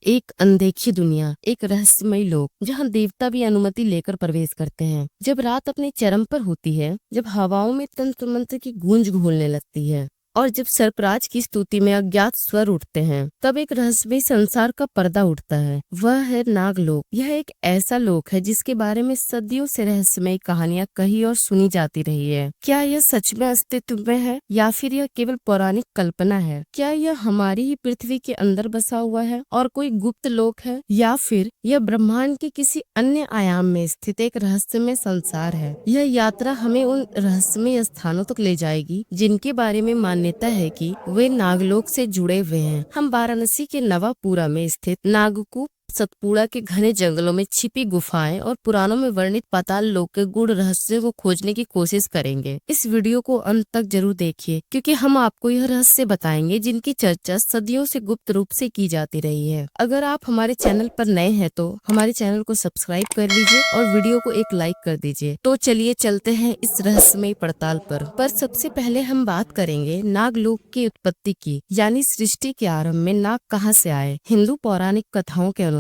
एक अनदेखी दुनिया, एक रहस्यमयी लोक, जहाँ देवता भी अनुमति लेकर प्रवेश करते हैं। जब रात अपने चरम पर होती है, जब हवाओं में तंत्र मंत्र की गूंज घोलने लगती है और जब सर्पराज की स्तुति में अज्ञात स्वर उठते हैं, तब एक रहस्यमयी संसार का पर्दा उठता है। वह है नागलोक। यह एक ऐसा लोक है जिसके बारे में सदियों से रहस्यमयी कहानियां कही और सुनी जाती रही है। क्या यह सच में अस्तित्व में है या फिर यह केवल पौराणिक कल्पना है? क्या यह हमारी ही पृथ्वी के अंदर बसा हुआ है और कोई गुप्त लोक है, या फिर यह ब्रह्मांड के किसी अन्य आयाम में स्थित एक रहस्यमय संसार है? यह यात्रा हमें उन रहस्यमय स्थानों तक ले जाएगी जिनके बारे में मान्यता है कि वे नागलोक से जुड़े हुए हैं। हम वाराणसी के नवापुरा में स्थित नागकूप सतपुड़ा के घने जंगलों में छिपी गुफाएं और पुराणों में वर्णित पाताल लोक के गूढ़ रहस्यों को खोजने की कोशिश करेंगे। इस वीडियो को अंत तक जरूर देखिए, क्योंकि हम आपको यह रहस्य बताएंगे जिनकी चर्चा सदियों से गुप्त रूप से की जाती रही है। अगर आप हमारे चैनल पर नए हैं तो हमारे चैनल को सब्सक्राइब कर लीजिए और वीडियो को एक लाइक कर दीजिए। तो चलिए चलते हैं इस रहस्यमय पड़ताल पर सबसे पहले हम बात करेंगे नागलोक की उत्पत्ति की, यानी सृष्टि के आरंभ में नाग कहाँ से आए। हिंदू पौराणिक कथाओं के अनुसार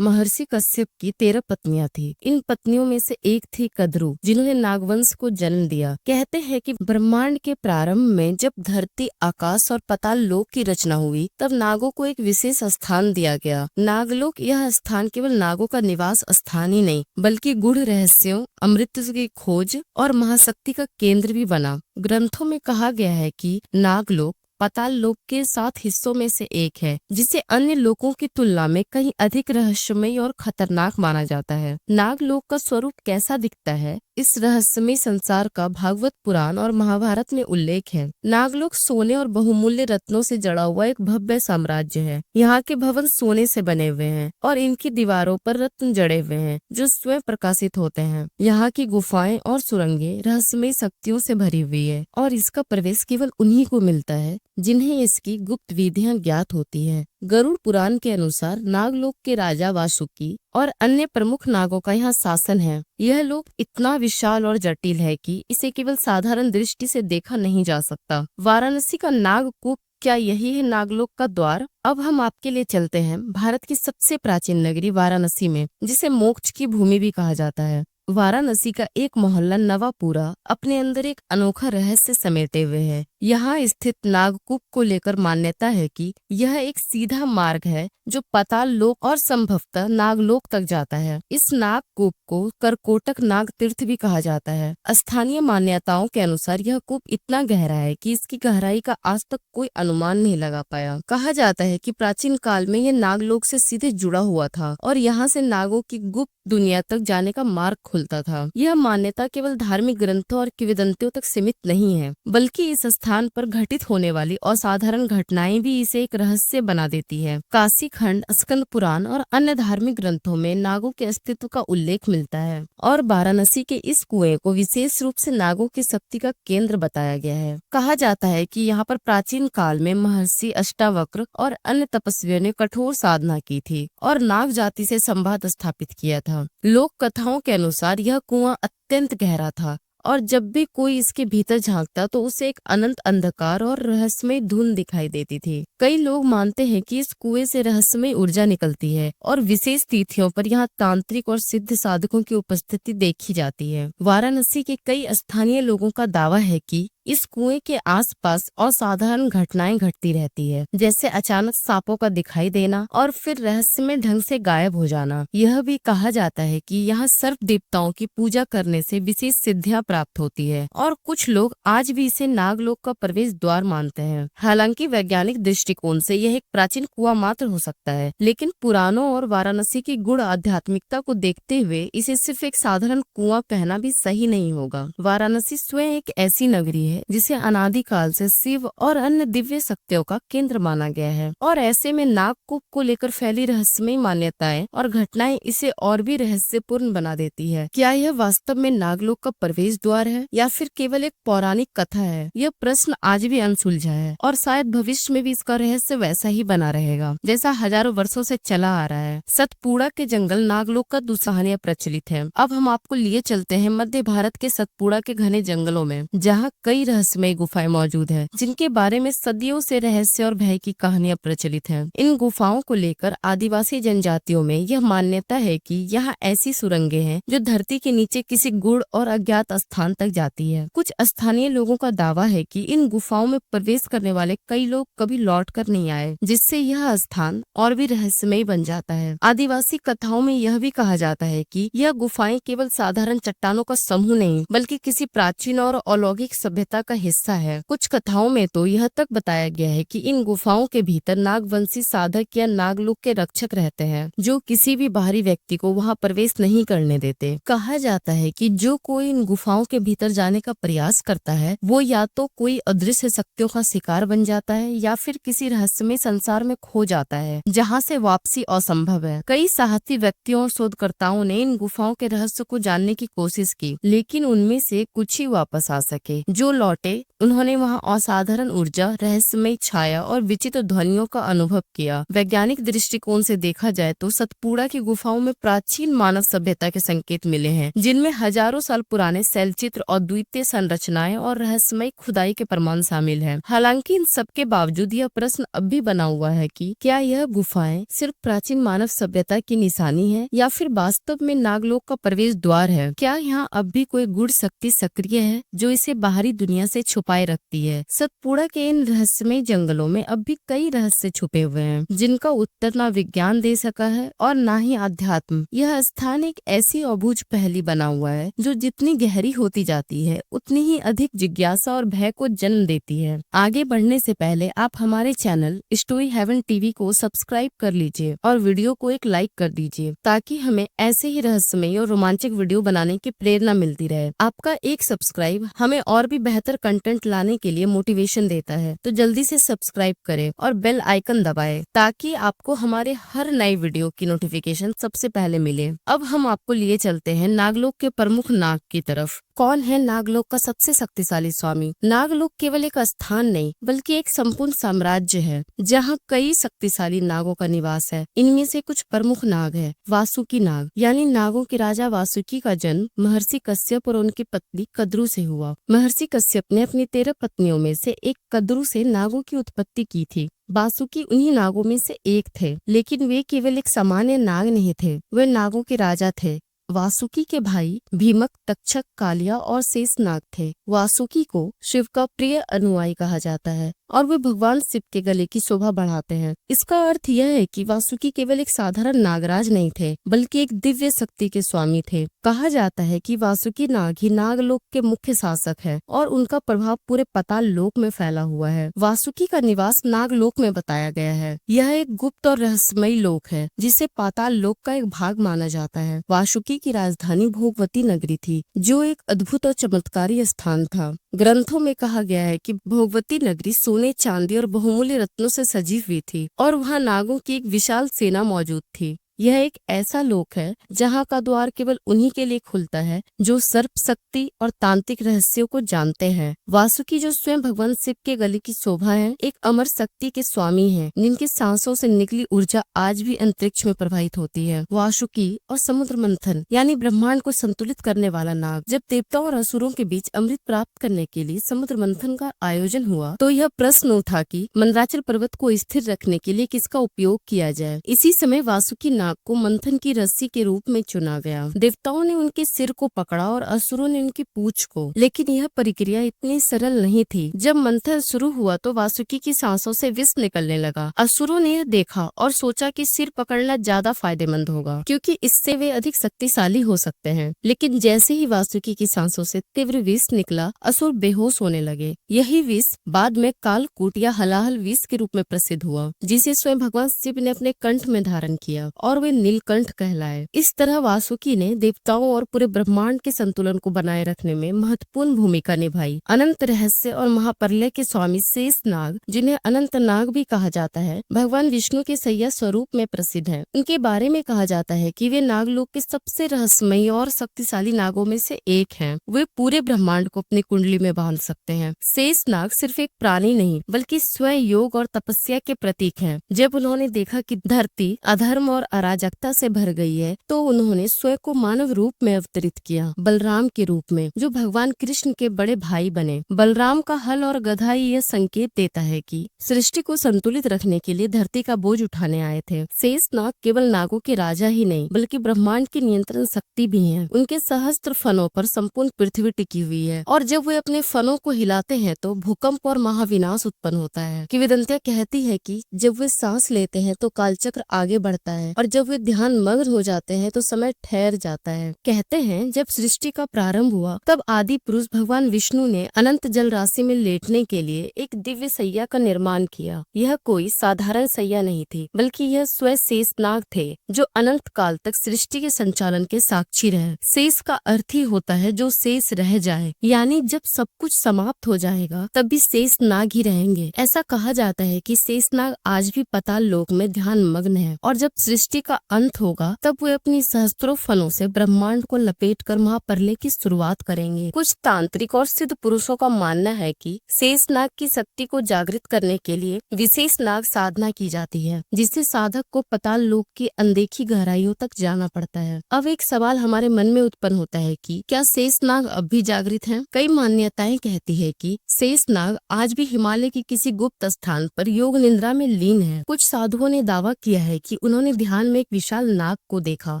महर्षि कश्यप की 13 पत्नियां थी। इन पत्नियों में से एक थी कद्रू, जिन्होंने नागवंश को जन्म दिया। कहते हैं कि ब्रह्मांड के प्रारंभ में जब धरती, आकाश और पाताल लोक की रचना हुई, तब नागों को एक विशेष स्थान दिया गया। नागलोक यह स्थान केवल नागों का निवास स्थान ही नहीं, बल्कि गूढ़ रहस्यों, अमृत की खोज और महाशक्ति का केंद्र भी बना। ग्रंथों में कहा गया है कि नागलोक पाताल लोक के 7 हिस्सों में से एक है, जिसे अन्य लोकों की तुलना में कहीं अधिक रहस्यमय और खतरनाक माना जाता है। नागलोक का स्वरूप कैसा दिखता है? इस रहस्यमय संसार का भागवत पुराण और महाभारत में उल्लेख है। नागलोक सोने और बहुमूल्य रत्नों से जड़ा हुआ एक भव्य साम्राज्य है। यहाँ के भवन सोने से बने हुए हैं और इनकी दीवारों पर रत्न जड़े हुए हैं जो स्वयं प्रकाशित होते हैं। यहाँ की गुफाएं और सुरंगें रहस्यमय शक्तियों से भरी हुई है और इसका प्रवेश केवल उन्हीं को मिलता है जिन्हें इसकी गुप्त विधियां ज्ञात होती है। गरुड़ पुराण के अनुसार नागलोक के राजा वासुकी और अन्य प्रमुख नागों का यहाँ शासन है। यह लोक इतना विशाल और जटिल है कि इसे केवल साधारण दृष्टि से देखा नहीं जा सकता। वाराणसी का नागकूप, क्या यही है नागलोक का द्वार? अब हम आपके लिए चलते हैं भारत की सबसे प्राचीन नगरी वाराणसी में, जिसे मोक्ष की भूमि भी कहा जाता है। वाराणसी का एक मोहल्ला नवापुरा अपने अंदर एक अनोखा रहस्य समेटे हुए है। यहाँ स्थित नागकूप को लेकर मान्यता है कि यह एक सीधा मार्ग है जो पाताल लोक और संभवतः नागलोक तक जाता है। इस नागकूप को करकोटक नाग तीर्थ भी कहा जाता है। स्थानीय मान्यताओं के अनुसार यह कूप इतना गहरा है कि इसकी गहराई का आज तक कोई अनुमान नहीं लगा पाया। कहा जाता है कि प्राचीन काल में यह नागलोक से सीधे जुड़ा हुआ था और यहाँ से नागों की गुप्त दुनिया तक जाने का मार्ग खुलता था। यह मान्यता केवल धार्मिक ग्रंथों और किंवदंतियों तक सीमित नहीं है, बल्कि इस स्थान पर घटित होने वाली असाधारण घटनाएं भी इसे एक रहस्य बना देती है। काशी खंड, स्कंद पुराण और अन्य धार्मिक ग्रंथों में नागों के अस्तित्व का उल्लेख मिलता है और वाराणसी के इस कुएं को विशेष रूप से नागों की शक्ति का केंद्र बताया गया है। कहा जाता है कि यहाँ पर प्राचीन काल में महर्षि अष्टावक्र और अन्य तपस्वियों ने कठोर साधना की थी और नाग जाति से संवाद स्थापित किया था। लोक कथाओं के अनुसार यह कुआं अत्यंत गहरा था और जब भी कोई इसके भीतर झांकता तो उसे एक अनंत अंधकार और रहस्यमय धुंध दिखाई देती थी। कई लोग मानते हैं कि इस कुएं से रहस्यमय ऊर्जा निकलती है और विशेष तिथियों पर यहाँ तांत्रिक और सिद्ध साधकों की उपस्थिति देखी जाती है। वाराणसी के कई स्थानीय लोगों का दावा है कि इस कुएं के आसपास असाधारण घटनाएं घटती रहती है, जैसे अचानक सांपों का दिखाई देना और फिर रहस्यमय ढंग से गायब हो जाना। यह भी कहा जाता है कि यहाँ सर्प देवताओं की पूजा करने से विशेष सिद्धियां प्राप्त होती है और कुछ लोग आज भी इसे नागलोक का प्रवेश द्वार मानते हैं। हालांकि वैज्ञानिक दृष्टिकोण से यह एक प्राचीन कुआं मात्र हो सकता है, लेकिन पुराणों और वाराणसी की गूढ़ आध्यात्मिकता को देखते हुए इसे सिर्फ एक साधारण कुआं कहना भी सही नहीं होगा। वाराणसी स्वयं एक ऐसी नगरी है जिसे अनादिकाल से शिव और अन्य दिव्य शक्तियों का केंद्र माना गया है और ऐसे में नागकूप को लेकर फैली रहस्यमय मान्यताएं और घटनाएं इसे और भी रहस्यपूर्ण बना देती है। क्या यह वास्तव में नागलोक का प्रवेश द्वार है या फिर केवल एक पौराणिक कथा है? यह प्रश्न आज भी अनसुलझा है और शायद भविष्य में भी इसका रहस्य वैसा ही बना रहेगा जैसा हजारों वर्षों से चला आ रहा है। सतपुड़ा के जंगल नागलोक का दुस्साहनिया प्रचलित है। अब हम आपको लिए चलते हैं मध्य भारत के सतपुड़ा के घने जंगलों में, जहाँ कई कई रहस्यमय गुफाएं मौजूद है जिनके बारे में सदियों से रहस्य और भय की कहानियां प्रचलित हैं। इन गुफाओं को लेकर आदिवासी जनजातियों में यह मान्यता है कि यहाँ ऐसी सुरंगें हैं जो धरती के नीचे किसी गूढ़ और अज्ञात स्थान तक जाती है। कुछ स्थानीय लोगों का दावा है कि इन गुफाओं में प्रवेश करने वाले कई लोग कभी लौट कर नहीं आए, जिससे यह स्थान और भी रहस्यमय बन जाता है। आदिवासी कथाओं में यह भी कहा जाता है कि यह गुफाएं केवल साधारण चट्टानों का समूह नहीं बल्कि किसी प्राचीन और अलौकिक सभ्यता का हिस्सा है। कुछ कथाओं में तो यह तक बताया गया है कि इन गुफाओं के भीतर नागवंशी साधक या नागलोक के रक्षक रहते हैं जो किसी भी बाहरी व्यक्ति को वहां प्रवेश नहीं करने देते। कहा जाता है कि जो कोई इन गुफाओं के भीतर जाने का प्रयास करता है वो या तो कोई अदृश्य शक्तियों का शिकार बन जाता है या फिर किसी रहस्यमय संसार में खो जाता है जहाँ से वापसी असंभव है। कई साहसी व्यक्तियों और शोधकर्ताओं ने इन गुफाओं के रहस्य को जानने की कोशिश की, लेकिन उनमें से कुछ ही वापस आ सके। जो लौटे उन्होंने वहां असाधारण ऊर्जा, रहस्यमय छाया और विचित्र ध्वनियों का अनुभव किया। वैज्ञानिक दृष्टिकोण से देखा जाए तो सतपुड़ा की गुफाओं में प्राचीन मानव सभ्यता के संकेत मिले हैं, जिनमें हजारों साल पुराने शैलचित्र, अद्वितीय संरचनाएं और रहस्यमय खुदाई के प्रमाण शामिल हैं। हालांकि इन सब के बावजूद यह प्रश्न अब भी बना हुआ है कि क्या यह गुफाएं सिर्फ प्राचीन मानव सभ्यता की निशानी है या फिर वास्तव में नागलोक का प्रवेश द्वार है। क्या यहाँ अब भी कोई गूढ़ शक्ति सक्रिय है जो इसे बाहरी दुनिया से छुपाए रखती है। सतपुड़ा के इन रहस्यमय जंगलों में अब भी कई रहस्य छुपे हुए हैं जिनका उत्तर ना विज्ञान दे सका है और ना ही अध्यात्म। यह स्थान एक ऐसी अबूझ पहेली बना हुआ है जो जितनी गहरी होती जाती है उतनी ही अधिक जिज्ञासा और भय को जन्म देती है। आगे बढ़ने से पहले आप हमारे चैनल स्टोरी हेवन टीवी को सब्सक्राइब कर लीजिए और वीडियो को एक लाइक कर दीजिए ताकि हमें ऐसे ही रहस्यमय और रोमांचक वीडियो बनाने की प्रेरणा मिलती रहे। आपका एक सब्सक्राइब हमें और भी बेहतर कंटेंट लाने के लिए मोटिवेशन देता है, तो जल्दी से सब्सक्राइब करें और बेल आइकन दबाएं ताकि आपको हमारे हर नए वीडियो की नोटिफिकेशन सबसे पहले मिले। अब हम आपको लिए चलते हैं नागलोक के प्रमुख नाग की तरफ। कौन है नागलोक का सबसे शक्तिशाली स्वामी? नागलोक केवल एक स्थान नहीं बल्कि एक संपूर्ण साम्राज्य है जहाँ कई शक्तिशाली नागों का निवास है। इनमें से कुछ प्रमुख नाग है। वासुकी नाग यानी नागों के राजा वासुकी का जन्म महर्षि कश्यप और उनकी पत्नी कद्रू से हुआ। महर्षि कश्यप ने अपनी 13 पत्नियों में से एक कद्रू से नागों की उत्पत्ति की थी। वासुकी उन्हीं नागों में से एक थे, लेकिन वे केवल एक सामान्य नाग नहीं थे, वे नागों के राजा थे। वासुकी के भाई भीमक, तक्षक, कालिया और शेषनाग थे। वासुकी को शिव का प्रिय अनुयायी कहा जाता है और वे भगवान शिव के गले की शोभा बढ़ाते हैं। इसका अर्थ यह है कि वासुकी केवल एक साधारण नागराज नहीं थे बल्कि एक दिव्य शक्ति के स्वामी थे। कहा जाता है कि वासुकी नाग ही नागलोक के मुख्य शासक है और उनका प्रभाव पूरे पाताल लोक में फैला हुआ है। वासुकी का निवास नागलोक में बताया गया है। यह एक गुप्त और रहस्यमयी लोक है जिसे पाताल लोक का एक भाग माना जाता है। वासुकी की राजधानी भोगवती नगरी थी जो एक अद्भुत और चमत्कारी स्थान था। ग्रंथों में कहा गया है कि भोगवती नगरी सोने, चांदी और बहुमूल्य रत्नों से सजी हुई थी और वहाँ नागों की एक विशाल सेना मौजूद थी। यह एक ऐसा लोक है जहाँ का द्वार केवल उन्हीं के लिए खुलता है जो सर्प शक्ति और तांत्रिक रहस्यों को जानते हैं। वासुकी जो स्वयं भगवान शिव के गले की शोभा है, एक अमर शक्ति के स्वामी हैं, जिनकी सांसों से निकली ऊर्जा आज भी अंतरिक्ष में प्रवाहित होती है। वासुकी और समुद्र मंथन यानी ब्रह्मांड को संतुलित करने वाला नाग। जब देवताओं और असुरों के बीच अमृत प्राप्त करने के लिए समुद्र मंथन का आयोजन हुआ तो यह प्रश्न उठा कि मंदराचल पर्वत को स्थिर रखने के लिए किसका उपयोग किया जाए। इसी समय वासुकी नाग को मंथन की रस्सी के रूप में चुना गया। देवताओं ने उनके सिर को पकड़ा और असुरों ने उनकी पूंछ को, लेकिन यह प्रक्रिया इतनी सरल नहीं थी। जब मंथन शुरू हुआ तो वासुकी की सांसों से विष निकलने लगा। असुरों ने यह देखा और सोचा कि सिर पकड़ना ज्यादा फायदेमंद होगा क्योंकि इससे वे अधिक शक्तिशाली हो सकते हैं। लेकिन जैसे ही वासुकी की सांसों से तीव्र विष निकला, असुर बेहोश होने लगे। यही विष बाद में कालकूट या हलाहल विष के रूप में प्रसिद्ध हुआ, जिसे स्वयं भगवान शिव ने अपने कंठ में धारण किया और वे नीलकंठ कहलाए। इस तरह वासुकी ने देवताओं और पूरे ब्रह्मांड के संतुलन को बनाए रखने में महत्वपूर्ण भूमिका निभाई। अनंत रहस्य और महाप्रलय के स्वामी शेषनाग, जिन्हें अनंत नाग भी कहा जाता है, भगवान विष्णु के सैया स्वरूप में प्रसिद्ध है। उनके बारे में कहा जाता है कि वे नागलोक के सबसे रहस्यमयी और शक्तिशाली नागों में से एक हैं। वे पूरे ब्रह्मांड को अपनी कुंडली में बांध सकते हैं। शेषनाग सिर्फ एक प्राणी नहीं बल्कि स्वयं योग और तपस्या के प्रतीक है। जब उन्होंने देखा कि धरती अधर्म और अराजकता से भर गई है तो उन्होंने स्वयं को मानव रूप में अवतरित किया, बलराम के रूप में, जो भगवान कृष्ण के बड़े भाई बने। बलराम का हल और गधा यह संकेत देता है कि सृष्टि को संतुलित रखने के लिए धरती का बोझ उठाने आए थे। शेषनाग केवल नागों के राजा ही नहीं बल्कि ब्रह्मांड की नियंत्रण शक्ति भी हैं। उनके सहस्त्र फनों पर संपूर्ण पृथ्वी टिकी हुई है और जब वे अपने फनों को हिलाते हैं तो भूकंप और महाविनाश उत्पन्न होता है। किंवदंतियां कहती है कि जब वे सांस लेते हैं तो कालचक्र आगे बढ़ता है और जब वे ध्यान मग्न हो जाते हैं तो समय ठहर जाता है। कहते हैं जब सृष्टि का प्रारंभ हुआ तब आदि पुरुष भगवान विष्णु ने अनंत जल राशि में लेटने के लिए एक दिव्य सैया का निर्माण किया। यह कोई साधारण सैया नहीं थी बल्कि यह स्वयं शेषनाग थे जो अनंत काल तक सृष्टि के संचालन के साक्षी रहे। शेष का अर्थ ही होता है जो शेष रह जाए, यानी जब सब कुछ समाप्त हो जाएगा तब भी शेषनाग ही रहेंगे। ऐसा कहा जाता है कि शेषनाग आज भी पाताल लोक में ध्यान मग्न है और जब सृष्टि का अंत होगा तब वे अपनी सहस्त्रों फनों से ब्रह्मांड को लपेटकर महाप्रलय की शुरुआत करेंगे। कुछ तांत्रिक और सिद्ध पुरुषों का मानना है कि शेषनाग की शक्ति को जागृत करने के लिए विशेष नाग साधना की जाती है, जिससे साधक को पाताल लोक की अनदेखी गहराइयों तक जाना पड़ता है। अब एक सवाल हमारे मन में उत्पन्न होता है कि क्या शेषनाग अब भी जागृत हैं? कई मान्यताएं कहती है कि शेषनाग आज भी हिमालय की किसी गुप्त स्थान पर योग निद्रा में लीन है। कुछ साधुओं ने दावा किया है कि उन्होंने ध्यान में एक विशाल नाग को देखा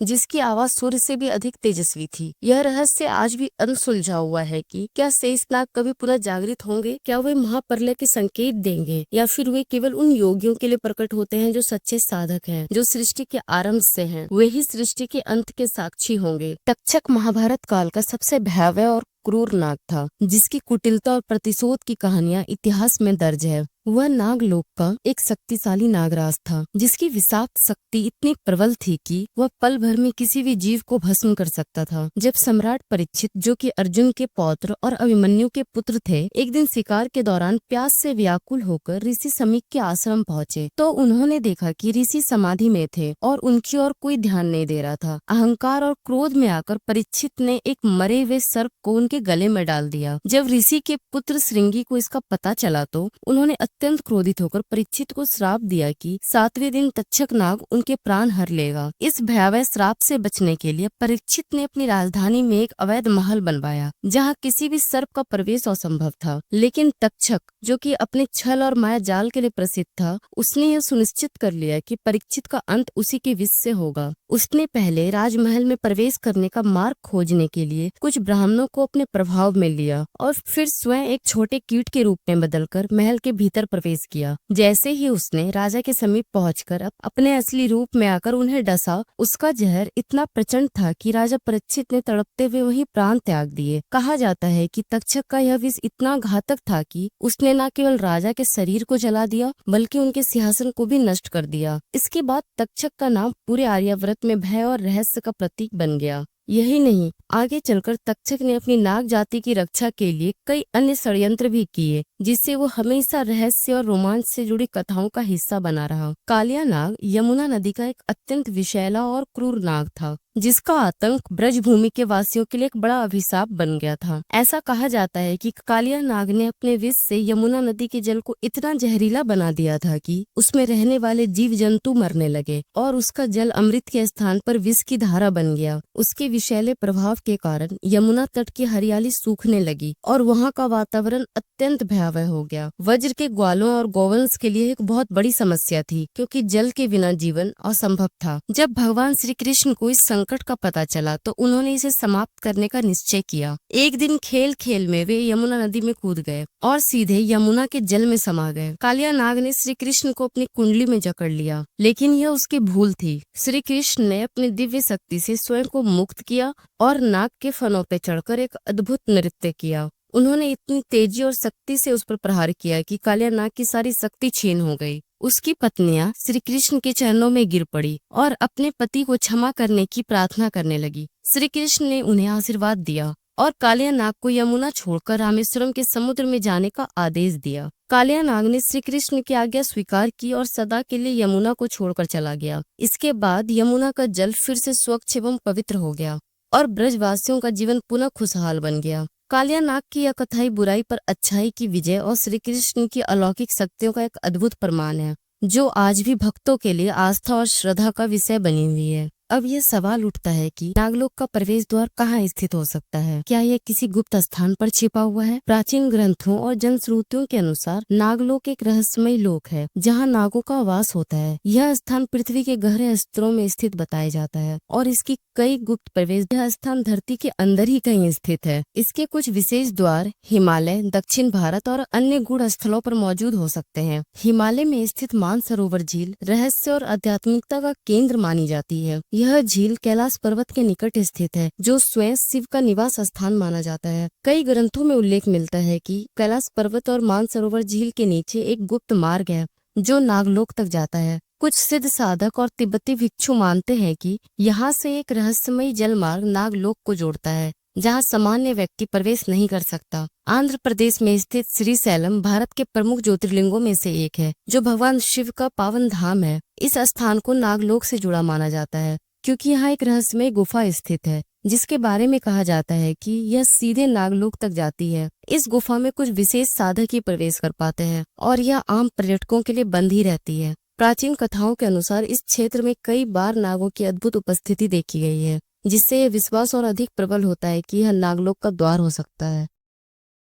जिसकी आवाज सूर्य से भी अधिक तेजस्वी थी। यह रहस्य आज भी अनसुलझा हुआ है कि क्या शेषनाग कभी पुनः जागृत होंगे, क्या वे महाप्रलय के संकेत देंगे या फिर वे केवल उन योगियों के लिए प्रकट होते हैं जो सच्चे साधक हैं, जो सृष्टि के आरंभ से हैं। वे ही सृष्टि के अंत के साक्षी होंगे। तक्षक महाभारत काल का सबसे भयावह और क्रूर नाग था जिसकी कुटिलता और प्रतिशोध की कहानियां इतिहास में दर्ज है। वह नागलोक का एक शक्तिशाली नागराज था जिसकी विषाक्त शक्ति इतनी प्रबल थी कि वह पल भर में किसी भी जीव को भस्म कर सकता था। जब सम्राट परीक्षित, जो कि अर्जुन के पौत्र और अभिमन्यु के पुत्र थे, एक दिन शिकार के दौरान प्यास से व्याकुल होकर ऋषि समीक के आश्रम पहुँचे तो उन्होंने देखा कि ऋषि समाधि में थे और उनकी ओर कोई ध्यान नहीं दे रहा था। अहंकार और क्रोध में आकर परीक्षित ने एक मरे हुए सर्प को उनके गले में डाल दिया। जब ऋषि के पुत्र श्रृंगी को इसका पता चला तो उन्होंने अत्यंत क्रोधित होकर परीक्षित को श्राप दिया कि 7वें दिन तक्षक नाग उनके प्राण हर लेगा। इस भयावह श्राप से बचने के लिए परीक्षित ने अपनी राजधानी में एक अवैध महल बनवाया जहां किसी भी सर्प का प्रवेश असंभव था। लेकिन तक्षक, जो कि अपने छल और माया जाल के लिए प्रसिद्ध था, उसने यह सुनिश्चित कर लिया कि परीक्षित का अंत उसी के विष से होगा। उसने पहले राजमहल में प्रवेश करने का मार्ग खोजने के लिए कुछ ब्राह्मणों को अपने प्रभाव में लिया और फिर स्वयं एक छोटे कीट के रूप में बदलकर महल के भीतर प्रवेश किया। जैसे ही उसने राजा के समीप पहुंचकर अपने असली रूप में आकर उन्हें डसा, उसका जहर इतना प्रचंड था कि राजा परीक्षित ने तड़पते हुए वहीं प्राण त्याग दिए। कहा जाता है कि तक्षक का यह विष इतना घातक था कि उसने न केवल राजा के शरीर को जला दिया बल्कि उनके सिंहासन को भी नष्ट कर दिया। इसके बाद तक्षक का नाम पूरे आर्यावर्त में भय और रहस्य का प्रतीक बन गया। यही नहीं, आगे चलकर तक्षक ने अपनी नाग जाति की रक्षा के लिए कई अन्य षड्यंत्र भी किए जिससे वो हमेशा रहस्य और रोमांच से जुड़ी कथाओं का हिस्सा बना रहा। कालिया नाग यमुना नदी का एक अत्यंत विषैला और क्रूर नाग था जिसका आतंक ब्रजभूमि के वासियों के लिए एक बड़ा अभिशाप बन गया था। ऐसा कहा जाता है कि कालिया नाग ने अपने विष से यमुना नदी के जल को इतना जहरीला बना दिया था कि उसमें रहने वाले जीव जंतु मरने लगे और उसका जल अमृत के स्थान पर विष की धारा बन गया। उसके विषैले प्रभाव के कारण यमुना तट की हरियाली सूखने लगी और वहाँ का वातावरण अत्यंत भयावह हो गया। वज्र के ग्वालों और गौवंश के लिए एक बहुत बड़ी समस्या थी क्योंकि जल के बिना जीवन असंभव था। जब भगवान श्री कृष्ण को इस संकट का पता चला तो उन्होंने इसे समाप्त करने का निश्चय किया। एक दिन खेल खेल में वे यमुना नदी में कूद गए और सीधे यमुना के जल में समा गए। कालिया नाग ने श्री कृष्ण को अपनी कुंडली में जकड़ लिया, लेकिन यह उसकी भूल थी। श्री कृष्ण ने अपनी दिव्य शक्ति से स्वयं को मुक्त किया और नाग के फनों पे चढ़कर एक अद्भुत नृत्य किया। उन्होंने इतनी तेजी और शक्ति से उस पर प्रहार किया कि कालिया नाग की सारी शक्ति छीन हो गई। उसकी पत्नियां श्री कृष्ण के चरणों में गिर पड़ी और अपने पति को क्षमा करने की प्रार्थना करने लगी। श्री कृष्ण ने उन्हें आशीर्वाद दिया और कालिया नाग को यमुना छोड़कर रामेश्वरम के समुद्र में जाने का आदेश दिया। कालिया नाग ने श्री कृष्ण की आज्ञा स्वीकार की और सदा के लिए यमुना को छोड़कर चला गया। इसके बाद यमुना का जल फिर से स्वच्छ एवं पवित्र हो गया और ब्रजवासियों का जीवन पुनः खुशहाल बन गया। कालिया नाग की यह कथाई बुराई पर अच्छाई की विजय और श्री कृष्ण की अलौकिक शक्तियों का एक अद्भुत प्रमाण है। जो आज भी भक्तों के लिए आस्था और श्रद्धा का विषय बनी हुई है। अब यह सवाल उठता है कि नागलोक का प्रवेश द्वार कहाँ स्थित हो सकता है? क्या यह किसी गुप्त स्थान पर छिपा हुआ है? प्राचीन ग्रंथों और जनश्रुतियों के अनुसार नागलोक एक रहस्यमय लोक है जहाँ नागों का वास होता है। यह स्थान पृथ्वी के गहरे स्तरों में स्थित बताया जाता है और इसकी कई गुप्त प्रवेश। यह स्थान धरती के अंदर ही कहीं स्थित है। इसके कुछ विशेष द्वार हिमालय, दक्षिण भारत और अन्य गूढ़ स्थलों पर मौजूद हो सकते हैं। हिमालय में स्थित मानसरोवर झील रहस्य और आध्यात्मिकता का केंद्र मानी जाती है। यह झील कैलाश पर्वत के निकट स्थित है, जो स्वयं शिव का निवास स्थान माना जाता है। कई ग्रंथों में उल्लेख मिलता है कि कैलाश पर्वत और मानसरोवर झील के नीचे एक गुप्त मार्ग है जो नागलोक तक जाता है। कुछ सिद्ध साधक और तिब्बती भिक्षु मानते हैं कि यहाँ से एक रहस्यमयी जल मार्ग नागलोक को जोड़ता है, जहाँ सामान्य व्यक्ति प्रवेश नहीं कर सकता। आंध्र प्रदेश में स्थित श्रीशैलम भारत के प्रमुख ज्योतिर्लिंगों में से एक है, जो भगवान शिव का पावन धाम है। इस स्थान को नागलोक से जुड़ा माना जाता है क्योंकि यहाँ एक रहस्यमय गुफा स्थित है, जिसके बारे में कहा जाता है कि यह सीधे नागलोक तक जाती है। इस गुफा में कुछ विशेष साधक ही प्रवेश कर पाते हैं और यह आम पर्यटकों के लिए बंद ही रहती है। प्राचीन कथाओं के अनुसार इस क्षेत्र में कई बार नागों की अद्भुत उपस्थिति देखी गई है, जिससे यह विश्वास और अधिक प्रबल होता है कि यह नागलोक का द्वार हो सकता है।